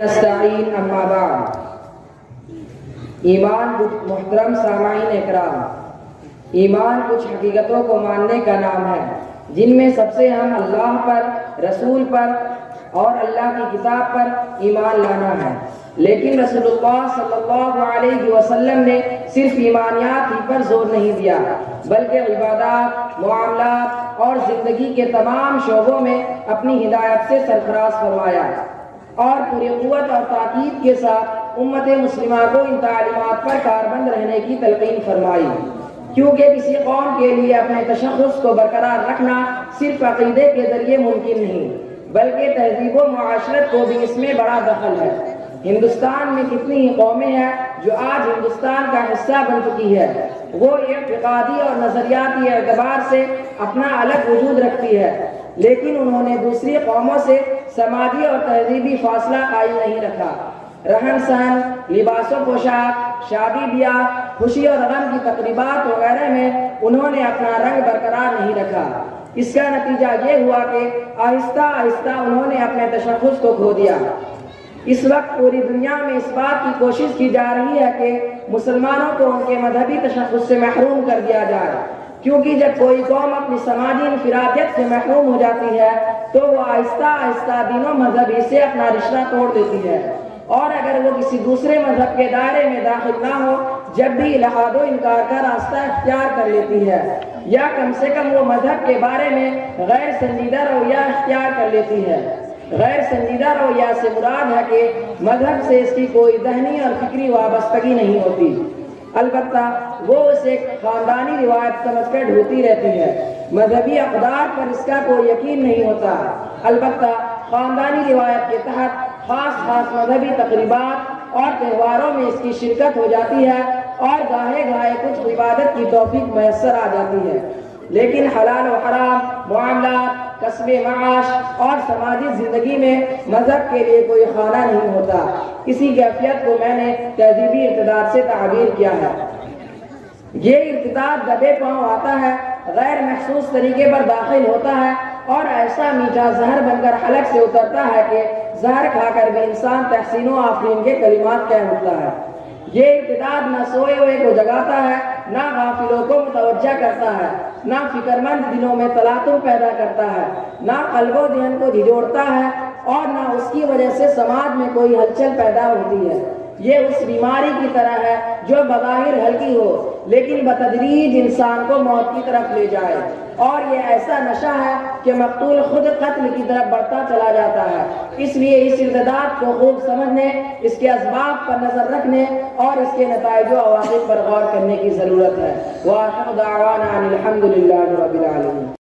نستعین اما بعد ایمان محترم سامعین اکرام، ایمان کچھ حقیقتوں کو ماننے کا نام ہے جن میں سب سے اہم اللہ پر، رسول پر اور اللہ کی کتاب پر ایمان لانا ہے۔ لیکن رسول اللہ صلی اللہ علیہ وسلم نے صرف ایمانیات ہی پر زور نہیں دیا، بلکہ عبادات، معاملات اور زندگی کے تمام شعبوں میں اپنی ہدایت سے سرفراز فرمایا اور پوری قوت اور تاکید کے ساتھ امت مسلمہ کو ان تعلیمات پر کاربند رہنے کی تلقین فرمائی، کیونکہ کسی قوم کے لیے اپنے تشخص کو برقرار رکھنا صرف عقیدے کے ذریعے ممکن نہیں، بلکہ تہذیب و معاشرت کو بھی اس میں بڑا دخل ہے۔ ہندوستان میں کتنی ہی قومیں ہیں جو آج ہندوستان کا حصہ بن چکی ہے، وہ اعتقادی اور نظریاتی اعتبار سے اپنا الگ وجود رکھتی ہے، لیکن انہوں نے دوسری قوموں سے سماجی اور تہذیبی فاصلہ قائم نہیں رکھا۔ رہن سہن، لباس و پوشاک، شادی بیاہ، خوشی اور غم کی تقریبات وغیرہ میں انہوں نے اپنا رنگ برقرار نہیں رکھا۔ اس کا نتیجہ یہ ہوا کہ آہستہ آہستہ انہوں نے اپنے تشخص کو کھو دیا۔ اس وقت پوری دنیا میں اس بات کی کوشش کی جا رہی ہے کہ مسلمانوں کو ان کے مذہبی تشخص سے محروم کر دیا جائے، کیونکہ جب کوئی قوم اپنی سماجی انفرادیت سے محروم ہو جاتی ہے تو وہ آہستہ آہستہ دین و مذہب سے اپنا رشتہ توڑ دیتی ہے، اور اگر وہ کسی دوسرے مذہب کے دائرے میں داخل نہ ہو، جب بھی الحاد و انکار کا راستہ اختیار کر لیتی ہے، یا کم سے کم وہ مذہب کے بارے میں غیر سنجیدہ رویہ اختیار کر لیتی ہے۔ غیر سنجیدہ رویہ سے مراد ہے کہ مذہب سے اس کی کوئی ذہنی اور فکری وابستگی نہیں ہوتی، البتہ وہ اسے خاندانی روایت سمجھ کر ڈھوتی رہتی ہے۔ مذہبی اقدار پر اس کا کوئی یقین نہیں ہوتا، البتہ خاندانی روایت کے تحت خاص مذہبی تقریبات اور تہواروں میں اس کی شرکت ہو جاتی ہے اور گاہے گاہے کچھ عبادت کی توفیق میسر آ جاتی ہے، لیکن حلال و حرام، معاملات، کسب معاش اور سماجی زندگی میں مذہب کے لیے کوئی خانہ نہیں ہوتا۔ اسی کیفیت کو میں نے تہذیبی ارتداد سے تعبیر کیا ہے۔ یہ ارتداد دبے پاؤں آتا ہے، غیر محسوس طریقے پر داخل ہوتا ہے اور ایسا میٹھا زہر بن کر حلق سے اترتا ہے کہ زہر کھا کر بھی انسان تحسین و آفرین کے کلمات کہہ اٹھتا ہے۔ یہ ارتداد نہ سوئے ہوئے کو جگاتا ہے، نہ غافلوں کو متوجہ کرتا ہے، نہ فکر مند دلوں میں تلاطم پیدا کرتا ہے، نہ قلب و ذہن کو جھنجھوڑتا ہے، اور نہ اس کی وجہ سے سماج میں کوئی ہلچل پیدا ہوتی ہے۔ یہ اس بیماری کی طرح ہے جو بظاہر ہلکی ہو لیکن بتدریج انسان کو موت کی طرف لے جائے، اور یہ ایسا نشہ ہے کہ مقتول خود قتل کی طرف بڑھتا چلا جاتا ہے۔ اس لیے اس ارتداد کو خوب سمجھنے، اس کے اسباب پر نظر رکھنے اور اس کے نتائج و عواقب پر غور کرنے کی ضرورت ہے۔ وآخر دعوانا ان الحمد للہ رب العالمین۔